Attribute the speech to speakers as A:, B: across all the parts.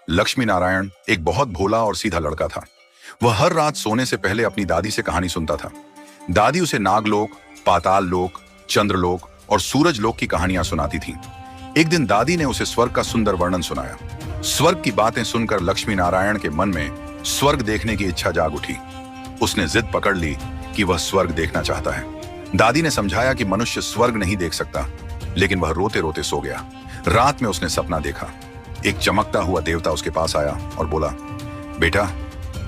A: लक्ष्मी नारायण एक बहुत भोला और सीधा लड़का था। वह हर रात सोने से पहले अपनी दादी से कहानी सुनता था। दादी उसे नागलोक, पाताल लोक, चंद्रलोक और सूरज लोक की कहानियां सुनाती थी। एक दिन दादी ने उसे स्वर्ग का सुंदर वर्णन सुनाया। स्वर्ग की बातें सुनकर लक्ष्मी नारायण के मन में स्वर्ग देखने की इच्छा जाग उठी। उसने जिद पकड़ ली कि वह स्वर्ग देखना चाहता है। दादी ने समझाया कि मनुष्य स्वर्ग नहीं देख सकता, लेकिन वह रोते रोते सो गया। रात में उसने सपना देखा। एक चमकता हुआ देवता उसके पास आया और बोला, बेटा,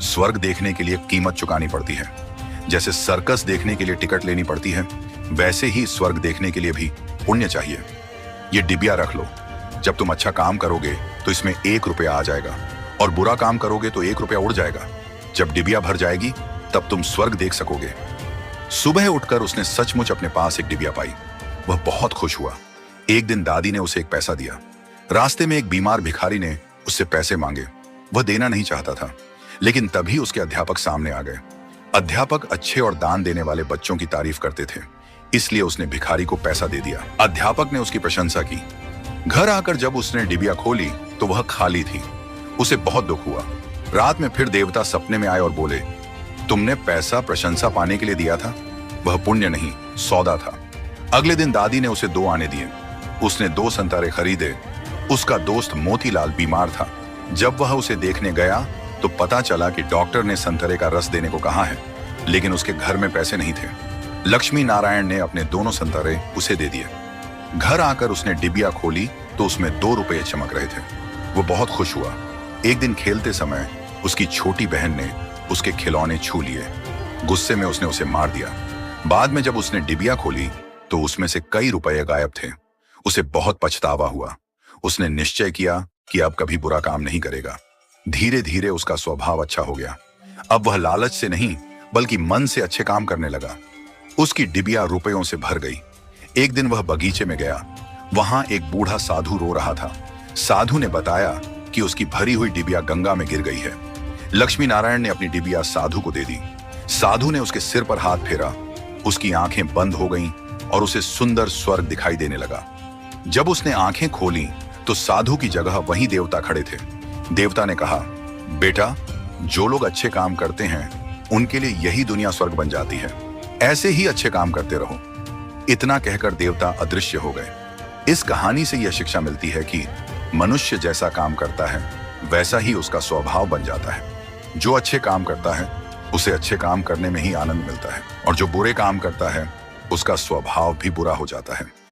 A: स्वर्ग देखने के लिए कीमत चुकानी पड़ती है। जैसे सर्कस देखने के लिए टिकट लेनी पड़ती है, वैसे ही स्वर्ग देखने के लिए भी पुण्य चाहिए। ये डिबिया रख लो। जब तुम अच्छा काम करोगे तो इसमें 1 रुपया आ जाएगा, और बुरा काम करोगे तो 1 रुपया उड़ जाएगा। जब डिबिया भर जाएगी तब तुम स्वर्ग देख सकोगे। सुबह उठकर उसने सचमुच अपने पास एक डिबिया पाई। वह बहुत खुश हुआ। एक दिन दादी ने उसे एक पैसा दिया। रास्ते में एक बीमार भिखारी ने उससे पैसे मांगे। वह देना नहीं चाहता था, लेकिन तभी उसके अध्यापक सामने आ गए। अध्यापक अच्छे और दान देने वाले बच्चों की तारीफ करते थे, इसलिए उसने भिखारी को पैसा दे दिया। अध्यापक ने उसकी प्रशंसा की। घर आकर जब उसने डिबिया खोली तो वह खाली थी। उसे बहुत दुख हुआ। रात में फिर देवता सपने में आए और बोले, तुमने पैसा प्रशंसा पाने के लिए दिया था, वह पुण्य नहीं सौदा था। अगले दिन दादी ने उसे 2 आने दिए। उसने 2 संतरे खरीदे। उसका दोस्त मोतीलाल बीमार था। जब वह उसे देखने गया तो पता चला कि डॉक्टर ने संतरे का रस देने को कहा है, लेकिन उसके घर में पैसे नहीं थे। लक्ष्मी नारायण ने अपने दोनों संतरे उसे दे दिए। घर आकर उसने डिबिया खोली तो उसमें 2 रुपये चमक रहे थे। वो बहुत खुश हुआ। एक दिन खेलते समय उसकी छोटी बहन ने उसके खिलौने छू लिए। गुस्से में उसने उसे मार दिया। बाद में जब उसने डिबिया खोली तो उसमें से कई रुपए गायब थे। उसे बहुत पछतावा हुआ। उसने निश्चय किया कि अब कभी बुरा काम नहीं करेगा। धीरे धीरे उसका स्वभाव अच्छा हो गया। अब वह लालच से नहीं बल्कि मन से अच्छे काम करने लगा। उसकी डिबिया रुपयों से भर गई। एक दिन वह बगीचे में गया। वहां एक बूढ़ा साधु रो रहा था। साधु ने बताया कि उसकी भरी हुई डिबिया गंगा में गिर गई है। लक्ष्मी नारायण ने अपनी डिबिया साधु को दे दी। साधु ने उसके सिर पर हाथ फेरा। उसकी आंखें बंद हो गईं और उसे सुंदर स्वर्ग दिखाई देने लगा। जब उसने आंखें खोली तो साधु की जगह वहीं देवता खड़े थे। देवता ने कहा, बेटा, जो लोग अच्छे काम करते हैं उनके लिए यही दुनिया स्वर्ग बन जाती है। ऐसे ही अच्छे काम करते रहो। इतना कहकर देवता अदृश्य हो गए। इस कहानी से यह शिक्षा मिलती है कि मनुष्य जैसा काम करता है वैसा ही उसका स्वभाव बन जाता है। जो अच्छे काम करता है उसे अच्छे काम करने में ही आनंद मिलता है, और जो बुरे काम करता है उसका स्वभाव भी बुरा हो जाता है।